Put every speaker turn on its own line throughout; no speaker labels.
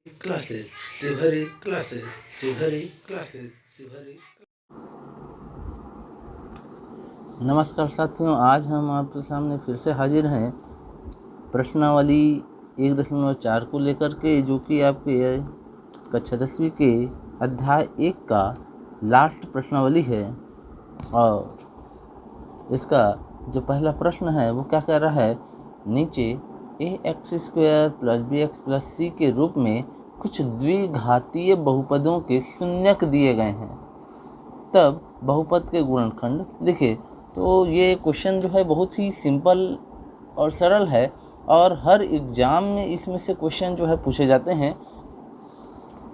classes, Shivari classes, Shivari classes, Shivari।
नमस्कार साथियों, आज हम आपके सामने फिर से हाजिर हैं प्रश्नावली 1.4 को लेकर के, जो कि आपके कक्षा 10वीं के अध्याय 1 का लास्ट प्रश्नावली है। और इसका जो पहला प्रश्न है वो क्या कह रहा है, नीचे ax² + bx + c के रूप में कुछ द्विघातीय बहुपदों के शून्यक दिए गए हैं, तब बहुपद के गुणनखंड लिखे। तो ये क्वेश्चन जो है बहुत ही सिंपल और सरल है, और हर एग्ज़ाम में इसमें से क्वेश्चन जो है पूछे जाते हैं,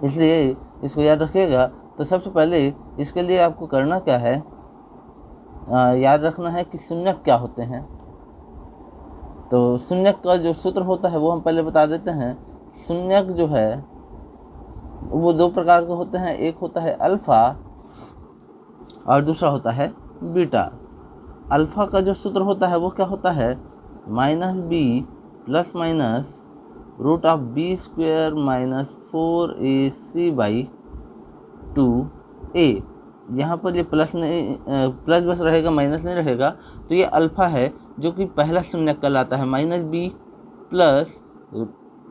इसलिए इसको याद रखिएगा। तो सबसे पहले इसके लिए आपको करना क्या है, याद रखना है कि शून्यक क्या होते हैं। तो शून्यक का जो सूत्र होता है वो हम पहले बता देते हैं। शून्यक जो है वो दो प्रकार के होते हैं, एक होता है अल्फ़ा और दूसरा होता है बीटा। अल्फ़ा का जो सूत्र होता है वो क्या होता है, -b ± √b² - 4ac/2a। यहाँ पर ये प्लस नहीं, प्लस बस रहेगा, माइनस नहीं रहेगा। तो ये अल्फ़ा है जो कि पहला शून्यक कहलाता है, -b +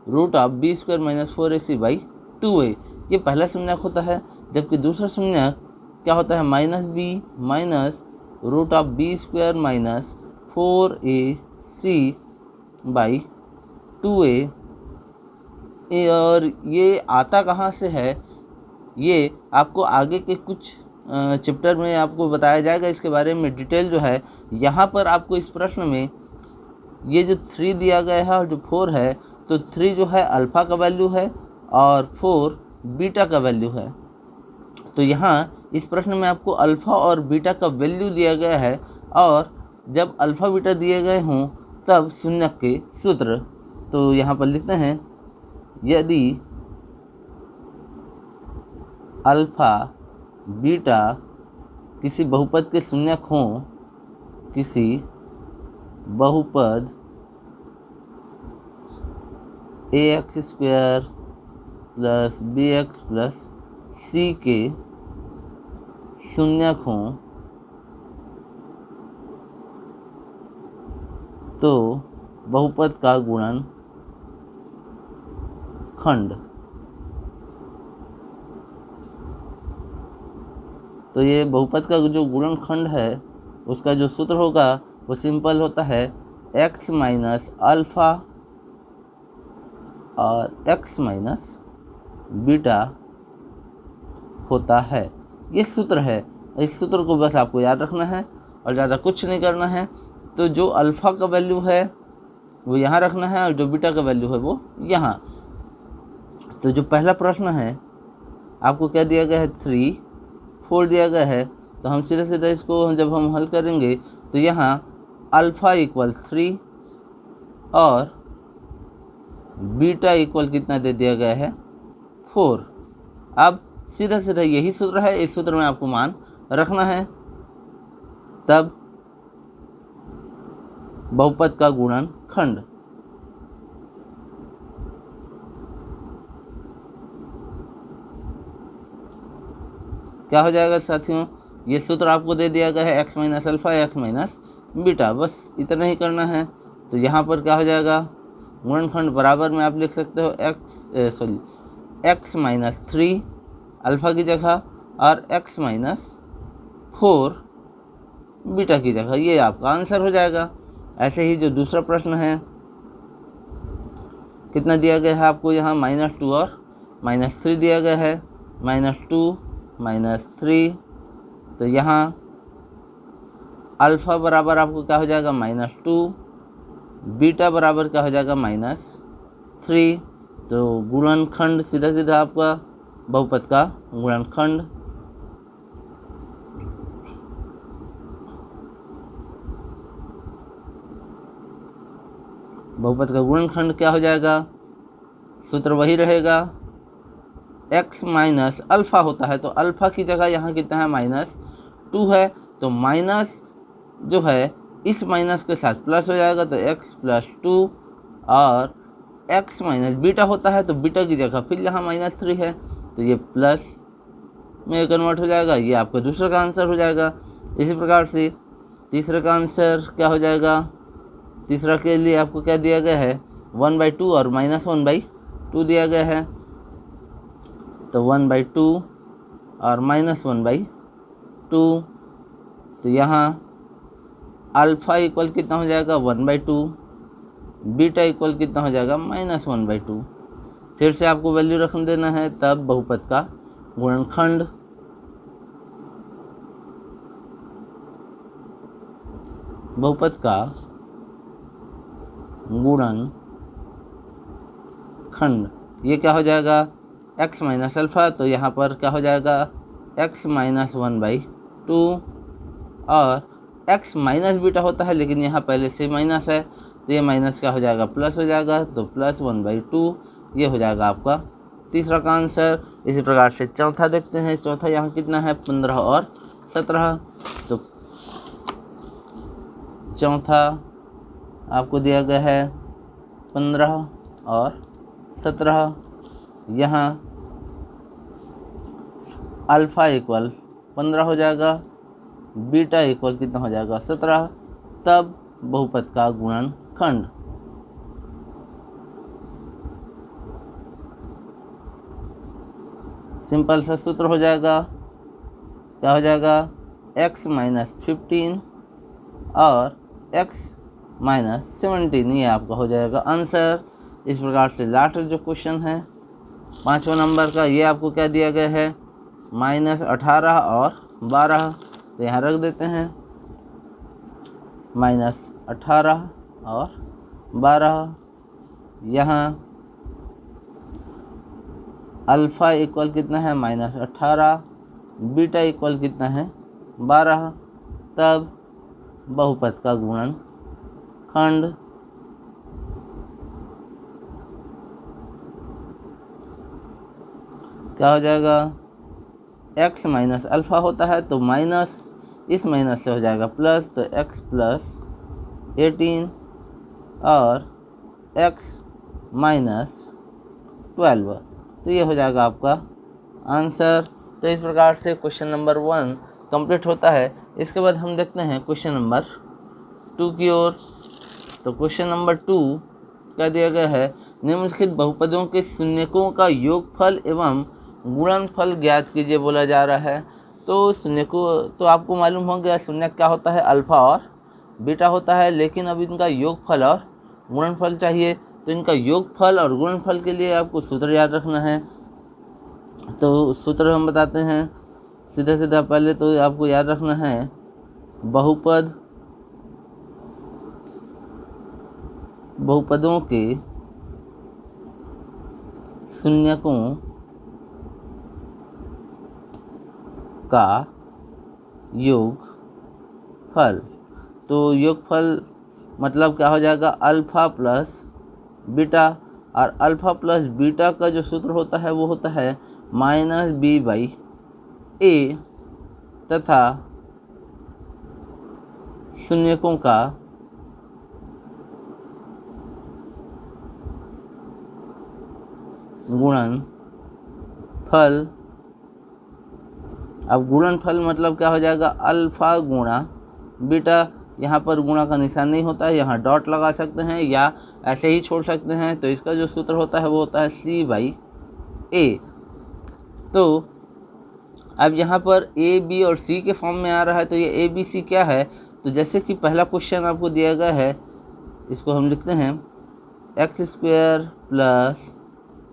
√b² - 4ac/2a। ये पहला शून्यक होता है। जबकि दूसरा शून्यक क्या होता है, -b - √b² - 4ac/2a। और ये आता कहाँ से है, ये आपको आगे के कुछ चैप्टर में आपको बताया जाएगा। इसके बारे में डिटेल जो है, यहाँ पर आपको इस प्रश्न में ये जो 3 दिया गया है और जो 4 है, तो 3 जो है अल्फ़ा का वैल्यू है और 4 बीटा का वैल्यू है। तो यहाँ इस प्रश्न में आपको अल्फ़ा और बीटा का वैल्यू दिया गया है, और जब अल्फ़ा बीटा दिए गए हों तब शून्यक के सूत्र। तो यहाँ पर लिखते हैं, यदि अल्फ़ा बीटा किसी बहुपद के शून्यक हों, किसी बहुपद ax² + bx + c के शून्यक हों, तो बहुपद का गुणनखंड। तो ये बहुपद का जो गुणनखंड है उसका जो सूत्र होगा वो सिंपल होता है, x - अल्फ़ा और x - बीटा होता है। ये सूत्र है, इस सूत्र को बस आपको याद रखना है और ज़्यादा कुछ नहीं करना है। तो जो अल्फ़ा का वैल्यू है वो यहाँ रखना है, और जो बीटा का वैल्यू है वो यहाँ। तो जो पहला प्रश्न है आपको क्या दिया गया है, 3, 4 दिया गया है। तो हम सीधे सीधे इसको जब हम हल करेंगे तो यहाँ अल्फ़ा = 3 और बीटा = कितना दे दिया गया है, 4। अब सीधा सीधा यही सूत्र है, इस सूत्र में आपको मान रखना है, तब बहुपद का गुणनखंड। क्या हो जाएगा साथियों, ये सूत्र आपको दे दिया गया है, x - अल्फ़ा x - बीटा, बस इतना ही करना है। तो यहाँ पर क्या हो जाएगा, गुणनखंड बराबर में आप लिख सकते हो x - 3 अल्फ़ा की जगह और x - 4 बीटा की जगह। ये आपका आंसर हो जाएगा। ऐसे ही जो दूसरा प्रश्न है, कितना दिया गया है आपको, यहाँ -2 और -3 दिया गया है, -2 -3। तो यहाँ अल्फ़ा बराबर आपको क्या हो जाएगा, -2, बीटा बराबर क्या हो जाएगा, -3। तो गुणनखंड सीधा सीधा आपका बहुपद का गुणनखंड। बहुपद का गुणनखंड क्या हो जाएगा, सूत्र वही रहेगा, x - अल्फ़ा होता है, तो अल्फ़ा की जगह यहाँ कितना है, -2 है। तो माइनस जो है इस माइनस के साथ प्लस हो जाएगा, तो x + 2 और एक्स माइनस बीटा होता है तो बीटा की जगह फिर यहाँ -3 है तो ये प्लस में कन्वर्ट हो जाएगा, ये आपका दूसरा का आंसर हो जाएगा। इसी प्रकार से तीसरे का आंसर क्या हो जाएगा, तीसरा के लिए आपको क्या दिया गया है 1/2 और -1/2 दिया गया है, तो 1/2 और -1/2, तो यहाँ अल्फ़ा इक्वल कितना हो जाएगा 1/2, बीटा इक्वल कितना हो जाएगा -1/2। फिर से आपको वैल्यू रख देना है, तब बहुपद का गुणनखंड ये क्या हो जाएगा x माइनस अल्फ़ा, तो यहाँ पर क्या हो जाएगा x माइनस 1/2 और x माइनस बीटा होता है लेकिन यहाँ पहले से माइनस है तो ये माइनस क्या हो जाएगा प्लस हो जाएगा, तो प्लस 1/2 ये हो जाएगा आपका तीसरा का आंसर। इसी प्रकार से चौथा देखते हैं, चौथा यहाँ कितना है 15 और 17, तो चौथा आपको दिया गया है 15 और 17, यहाँ अल्फ़ा इक्वल 15 हो जाएगा, बीटा इक्वल कितना हो जाएगा 17, तब बहुपद का गुणनखंड सिंपल सा सूत्र हो जाएगा, क्या हो जाएगा x माइनस 15 और x माइनस 17, ये आपका हो जाएगा आंसर। इस प्रकार से लास्ट जो क्वेश्चन है 5वां नंबर का, ये आपको क्या दिया गया है -18 और 12, तो यहाँ रख देते हैं -18 और 12, यहाँ अल्फ़ा इक्वल कितना है -18, बीटा इक्वल कितना है 12, तब बहुपद का गुणनखंड क्या हो जाएगा, x माइनस अल्फ़ा होता है तो माइनस इस माइनस से हो जाएगा प्लस, तो x प्लस 18 और x माइनस 12, तो ये हो जाएगा आपका आंसर। तो इस प्रकार से क्वेश्चन नंबर 1 कंप्लीट होता है। इसके बाद हम देखते हैं क्वेश्चन नंबर 2 की ओर। तो क्वेश्चन नंबर 2 क्या दिया गया है, निम्नलिखित बहुपदों के शून्यकों का योगफल एवं गुणनफल ज्ञात कीजिए बोला जा रहा है। तो शून्यकों तो आपको मालूम हो गया, शून्यक क्या होता है अल्फ़ा और बीटा होता है, लेकिन अब इनका योगफल और गुणनफल चाहिए। तो इनका योगफल और गुणनफल के लिए आपको सूत्र याद रखना है। तो सूत्र हम बताते हैं सीधा सीधा। पहले तो आपको याद रखना है बहुपदों के शून्यकों का योगफल। तो योगफल मतलब क्या हो जाएगा अल्फ़ा प्लस बीटा, और अल्फ़ा प्लस बीटा का जो सूत्र होता है वो होता है -b/a, तथा शून्यकों का गुणनफल। अब गुणनफल मतलब क्या हो जाएगा अल्फ़ा गुणा बीटा, यहाँ पर गुणा का निशान नहीं होता है, यहाँ डॉट लगा सकते हैं या ऐसे ही छोड़ सकते हैं। तो इसका जो सूत्र होता है वो होता है c/a। तो अब यहाँ पर a, b और c के फॉर्म में आ रहा है, तो ये a, b, c क्या है। तो जैसे कि पहला क्वेश्चन आपको दिया गया है, इसको हम लिखते हैं x² +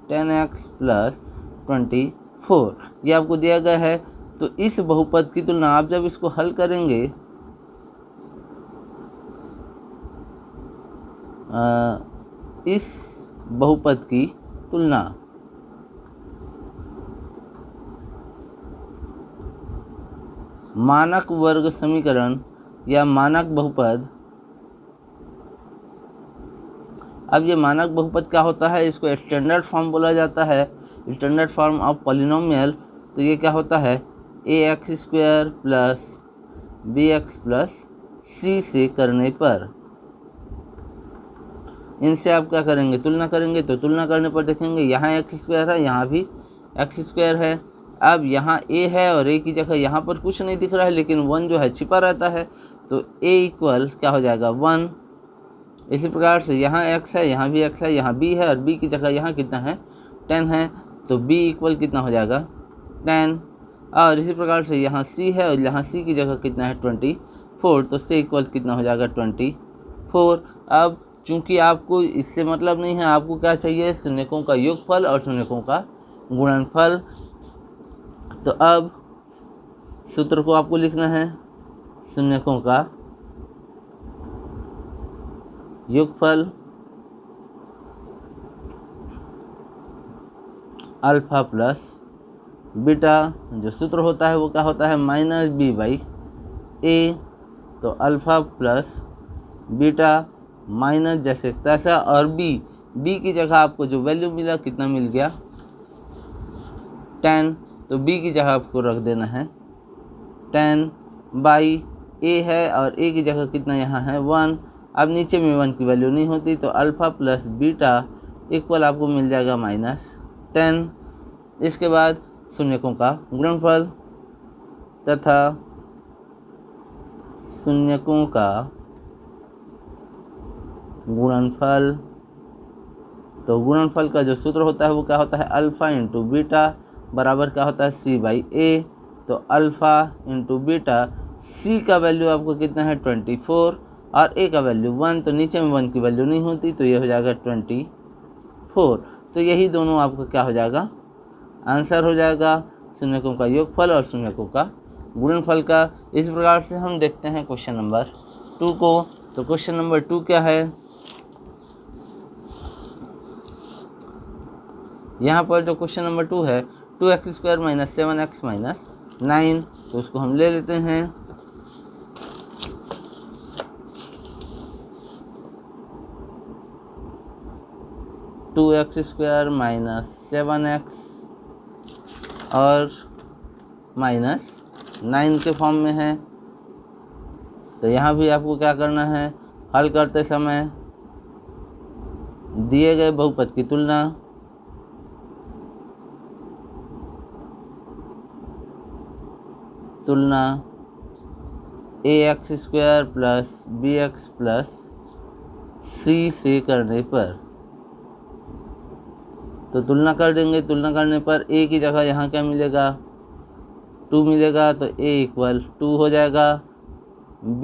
10x + 24, ये आपको दिया गया है। तो इस बहुपद की तुलना आप जब इसको हल करेंगे इस बहुपद की तुलना मानक वर्ग समीकरण या मानक बहुपद। अब ये मानक बहुपद क्या होता है, इसको स्टैंडर्ड फॉर्म बोला जाता है, स्टैंडर्ड फॉर्म ऑफ पॉलिनोमियल। तो ये क्या होता है ax² + bx + c से करने पर। इनसे आप क्या करेंगे, तुलना करेंगे। तो तुलना करने पर देखेंगे यहाँ एक्स स्क्वायर है, यहाँ भी एक्स स्क्वायर है। अब यहाँ ए है और ए की जगह यहाँ पर कुछ नहीं दिख रहा है, लेकिन 1 जो है छिपा रहता है, तो ए इक्वल क्या हो जाएगा 1। इसी प्रकार से यहाँ x है, यहाँ भी x है, यहाँ b है और b की जगह यहाँ कितना है 10 है, तो b इक्वल कितना हो जाएगा 10। और इसी प्रकार से यहाँ c है और यहाँ c की जगह कितना है 24, तो c इक्वल कितना हो जाएगा 24। अब चूंकि आपको इससे मतलब नहीं है, आपको क्या चाहिए, शून्यकों का योगफल और शून्यकों का गुणनफल। तो अब सूत्र को आपको लिखना है, शून्यकों का योगफल अल्फा प्लस बीटा, जो सूत्र होता है वो क्या होता है माइनस बी बाई ए। तो अल्फा प्लस बीटा माइनस जैसे तैसा, और बी की जगह आपको जो वैल्यू मिला कितना मिल गया 10, तो बी की जगह आपको रख देना है 10 बाई ए है और ए की जगह कितना यहाँ है 1। अब नीचे में 1 की वैल्यू नहीं होती, तो अल्फ़ा प्लस बीटा इक्वल आपको मिल जाएगा -10। इसके बाद शून्यकों का गुणनफल तथा शून्यकों का गुणनफल। तो गुणनफल का जो सूत्र होता है वो क्या होता है अल्फ़ा इंटू बीटा बराबर क्या होता है c बाई ए। तो अल्फ़ा इंटू बीटा, c का वैल्यू आपको कितना है 24 और a का वैल्यू 1, तो नीचे में 1 की वैल्यू नहीं होती, तो ये हो जाएगा 24। तो यही दोनों आपको क्या हो जाएगा आंसर हो जाएगा, शून्यकों का योगफल और शून्यकों का गुणनफल का। इस प्रकार से हम देखते हैं क्वेश्चन नंबर 2 को। तो क्वेश्चन नंबर 2 क्या है, यहाँ पर जो क्वेश्चन नंबर 2 है 2x² - 7x - 9, तो उसको हम ले लेते हैं। To x square minus 7x और -9 के फॉर्म में है। तो यहाँ भी आपको क्या करना है, हल करते समय दिए गए बहुपद की तुलना ax² + bx + c से करने पर, तो तुलना कर देंगे। तुलना करने पर a की जगह यहाँ क्या मिलेगा 2 मिलेगा, तो a इक्वल 2 हो जाएगा। b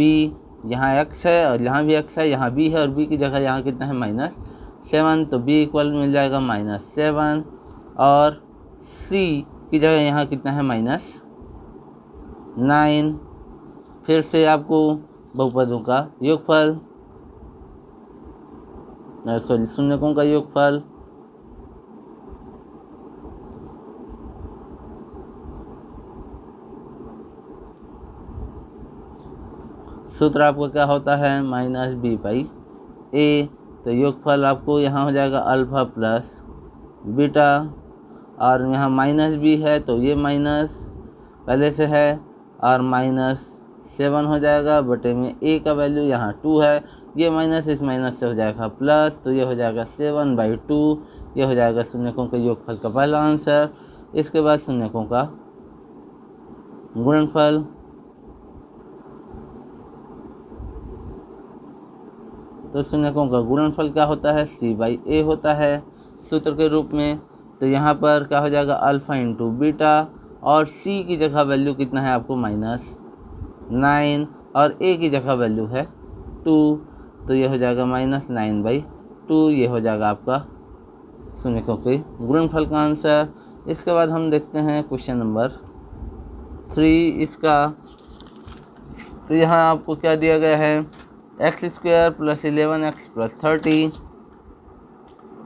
यहाँ x है और यहाँ भी x है, यहाँ b है और b की जगह यहाँ कितना है -7, तो b इक्वल मिल जाएगा -7 और c की जगह यहाँ कितना है -9। फिर से आपको बहुपदों का योगफल शून्यकों का योगफल सूत्र आपका क्या होता है -b बाई ए। तो योगफल आपको यहाँ हो जाएगा अल्फ़ा प्लस बीटा, और यहाँ -b है तो ये माइनस पहले से है और -7 हो जाएगा बटे में a का वैल्यू यहाँ 2 है, ये माइनस इस माइनस से हो जाएगा प्लस, तो ये हो जाएगा 7/2। ये हो जाएगा शून्यकों के योगफल का पहला आंसर। इसके बाद शून्यकों का गुणनफल, तो शून्यकों का गुणनफल क्या होता है c बाई ए होता है सूत्र के रूप में। तो यहाँ पर क्या हो जाएगा अल्फ़ा इंटू बीटा, और c की जगह वैल्यू कितना है आपको -9 और a की जगह वैल्यू है 2, तो ये हो जाएगा -9/2। ये हो जाएगा आपका शून्यकों के गुणनफल का आंसर। इसके बाद हम देखते हैं क्वेश्चन नंबर 3 इसका। तो यहाँ आपको क्या दिया गया है x² + 11x + 30,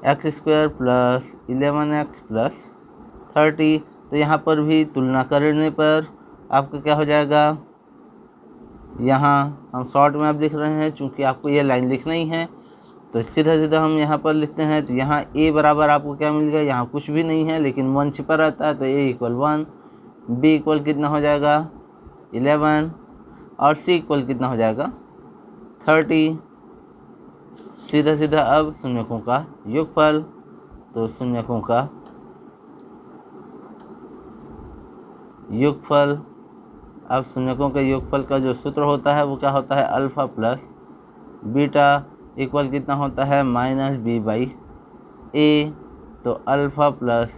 x² + 11x + 30। तो यहाँ पर भी तुलना करने पर आपका क्या हो जाएगा, यहाँ हम शॉर्ट में अब लिख रहे हैं चूँकि आपको ये लाइन लिखना ही है, तो सीधा सीधा हम यहाँ पर लिखते हैं। तो यहाँ a बराबर आपको क्या मिल गया, यहाँ कुछ भी नहीं है लेकिन 1 छिपा रहता है, तो a इक्वल 1, b इक्वल कितना हो जाएगा 11 और c इक्वल कितना हो जाएगा 30। सीधा सीधा अब शून्यकों का योगफल, तो शून्यकों का योगफल, अब शून्यकों के योगफल का जो सूत्र होता है वो क्या होता है, अल्फ़ा प्लस बीटा इक्वल कितना होता है, माइनस बी बाई ए। तो अल्फ़ा प्लस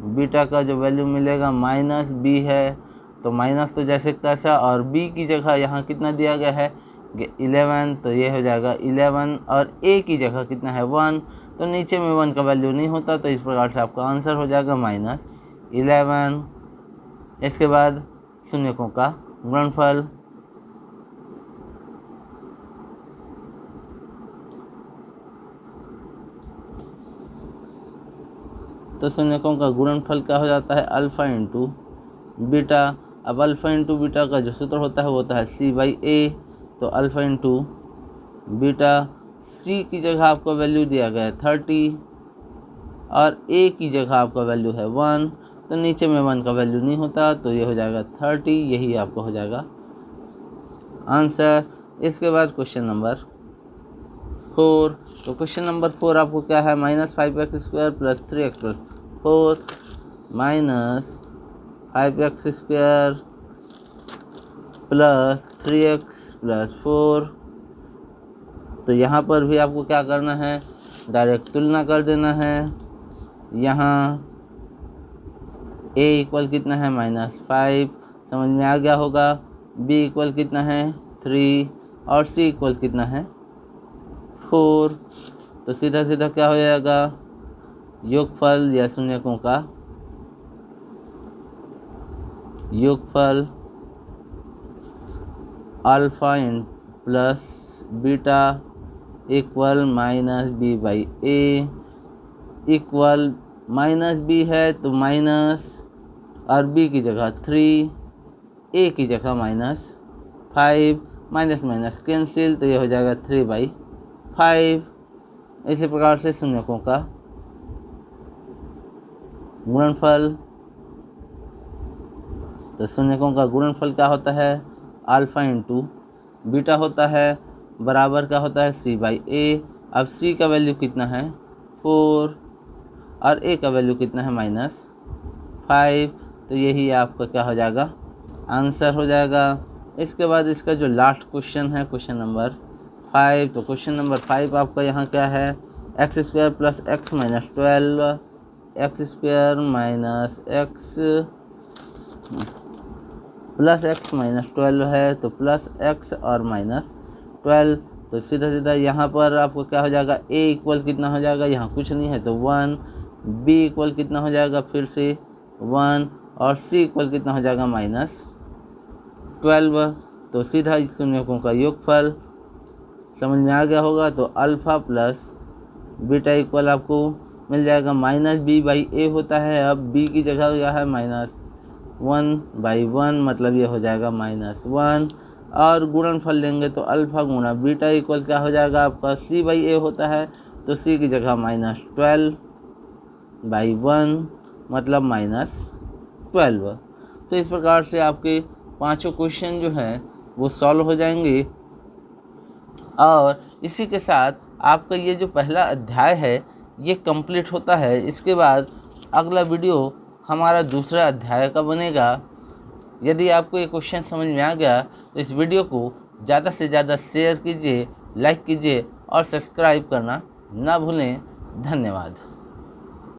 बीटा का जो वैल्यू मिलेगा माइनस बी है, तो माइनस तो जैसे तैसा, और बी की जगह यहाँ कितना दिया गया है 11, तो ये हो जाएगा 11, और ए की जगह कितना है 1, तो नीचे में 1 का वैल्यू नहीं होता, तो इस प्रकार से आपका आंसर हो जाएगा -11। इसके बाद शून्यकों का गुणनफल, तो शून्यकों का गुणनफल क्या हो जाता है, अल्फ़ा इंटू बीटा। अब अल्फ़ा इंटू बीटा का जो सूत्र होता है वो होता है सी बाई ए, तो अल्फ़ा इंटू बीटा, सी की जगह आपको वैल्यू दिया गया है 30 और ए की जगह आपका वैल्यू है 1, तो नीचे में 1 का वैल्यू नहीं होता, तो ये हो जाएगा 30, यही आपका हो जाएगा आंसर। इसके बाद क्वेश्चन नंबर 4, तो क्वेश्चन नंबर 4 आपको क्या है, -5x² plus 3x plus 4 -5x² plus 3x plus 4। तो यहाँ पर भी आपको क्या करना है, डायरेक्ट तुलना कर देना है। यहाँ a इक्वल कितना है -5, समझ में आ गया होगा, b इक्वल कितना है 3 और c इक्वल कितना है 4। तो सीधा सीधा क्या हो जाएगा, योगफल या शून्यकों का योगफल alpha plus beta equal minus B by A, equal minus B है तो माइनस, और बी की जगह 3, ए की जगह -5, माइनस माइनस कैंसिल, तो ये हो जाएगा 3/5। इसी प्रकार से शून्यकों का गुणनफल, तो शून्यकों का गुणनफल क्या होता है, अल्फ़ा इंटू बीटा होता है, बराबर क्या होता है सी बाई ए। अब सी का वैल्यू कितना है 4 और ए का वैल्यू कितना है -5, तो यही आपका क्या हो जाएगा आंसर हो जाएगा। इसके बाद इसका जो लास्ट क्वेश्चन है क्वेश्चन नंबर 5, तो क्वेश्चन नंबर 5 आपका यहाँ क्या है, x² plus x minus 12, x² minus x plus x minus 12 है, तो प्लस x और -12, तो सीधा सीधा यहाँ पर आपको क्या हो जाएगा, a इक्वल कितना हो जाएगा, यहाँ कुछ नहीं है तो 1, b इक्वल कितना हो जाएगा फिर से 1, और c इक्वल कितना हो जाएगा -12। तो सीधा इस शून्यकों का योगफल समझ में आ गया होगा, तो अल्फ़ा प्लस बीटा इक्वल आपको मिल जाएगा -b/a होता है। अब b की जगह क्या है -1/1, मतलब ये हो जाएगा -1, और गुणनफल लेंगे तो अल्फ़ा गुणा बीटा इक्वल क्या हो जाएगा आपका c/a होता है, तो c की जगह -12/1 मतलब -12। तो इस प्रकार से आपके पांचों क्वेश्चन जो हैं वो सॉल्व हो जाएंगे। और इसी के साथ आपका ये जो पहला अध्याय है ये कंप्लीट होता है। इसके बाद अगला वीडियो हमारा दूसरा अध्याय का बनेगा। यदि आपको ये क्वेश्चन समझ में आ गया तो इस वीडियो को ज़्यादा से ज़्यादा शेयर कीजिए, लाइक कीजिए और सब्सक्राइब करना ना भूलें। धन्यवाद।